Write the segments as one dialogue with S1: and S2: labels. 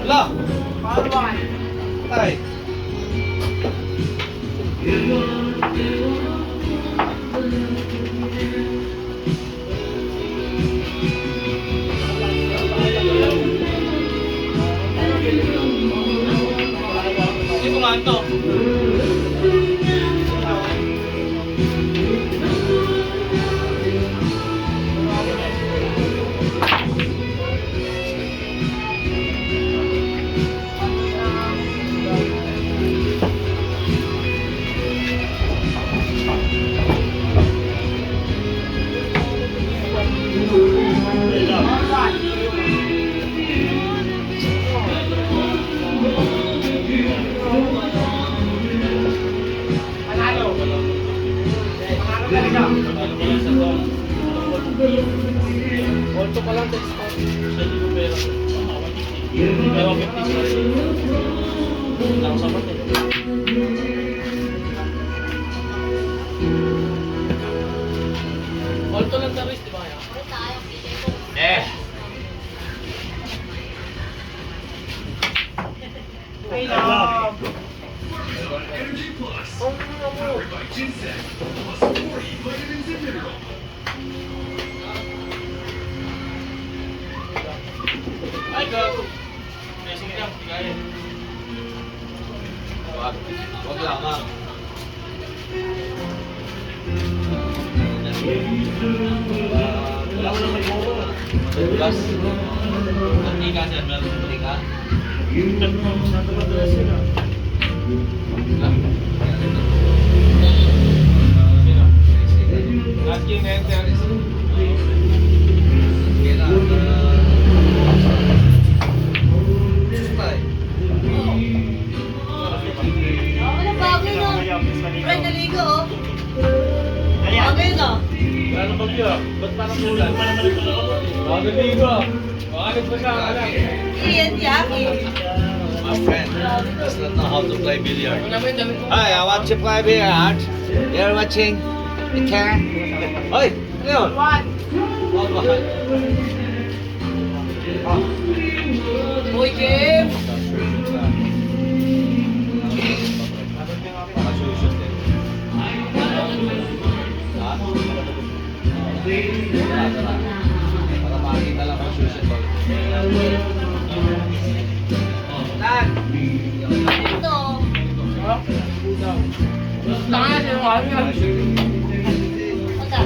S1: Wala! Patay! Hindi kumanto. Volto pa lang text ko. Sa libo pero. Pero 50 lang sa pati. Volto lang sa wrist, di ba kaya? Hey, love!
S2: Energy Plus. Powered by Ginseng. Plus 40 vitamins and minerals.
S1: Ay, gago. Blessing lang, tigay. Wag lang, ha? Wala ko naman yung moro. Gas. Mantika siya, meron sa mantika. Asking enter is
S3: Ano bagay na? Fred, naligo oh. Bagay na.
S1: ano ba yun? Ba't parang ulan? Bagay ligo. Bakit ba siya?
S3: Iyan, yaki.
S1: My friend does not know how to play billiard. Hi, I want to play billiard. You're watching the cat. Hoy, ano yun?
S3: One. Boy, Kim.
S1: Makasusot eh. Ha? Tara. Para makita lang makasusot ko. Nan!
S3: Ito.
S1: Tanga siya yung kami.
S3: Ota.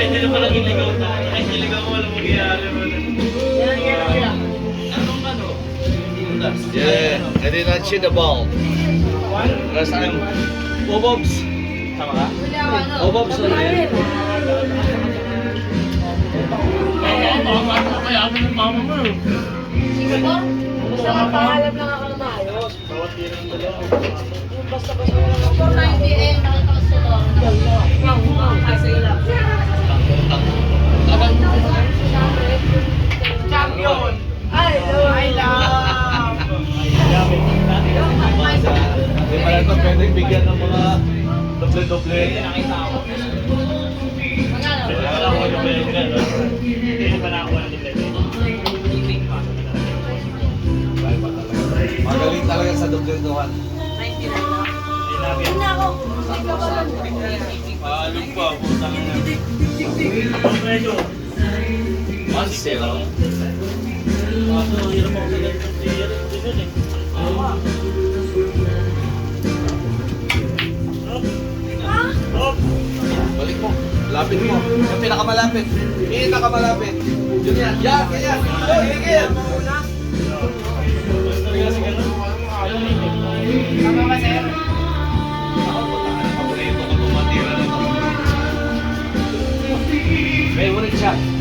S1: Pwede na palang iligaw tayo. Ay, iligaw mo walang magyayari mo. Anong ano? Yeah, I did not shoot the ball. Last time, Bobobs. Tama ka? Bobobs.
S3: Singapore? Basta magpahalap lang ako na maayos. Basta 490 eh, nakita ko sa store. Kasi lang.
S1: Champion!
S3: I love!
S1: Hindi pala ito pwedeng bigyan ng mga doble-doble. Nakita ako. Magaling talaga sa doble-dohan.
S3: 99 lang. Hindi na ako. Hindi ka ba lang?
S1: Paalog pa, putang na. 1-0. Hirap ako sa ganitong player. Balik mo. Lapit mo. Yung pinakamalapit. Pinakamalapit. Yun yan. Yan, ganyan. Go, higil.
S3: Tama ba, sir?
S1: Ako, paborito ko tumatira na ito. Favorite shot. Yan.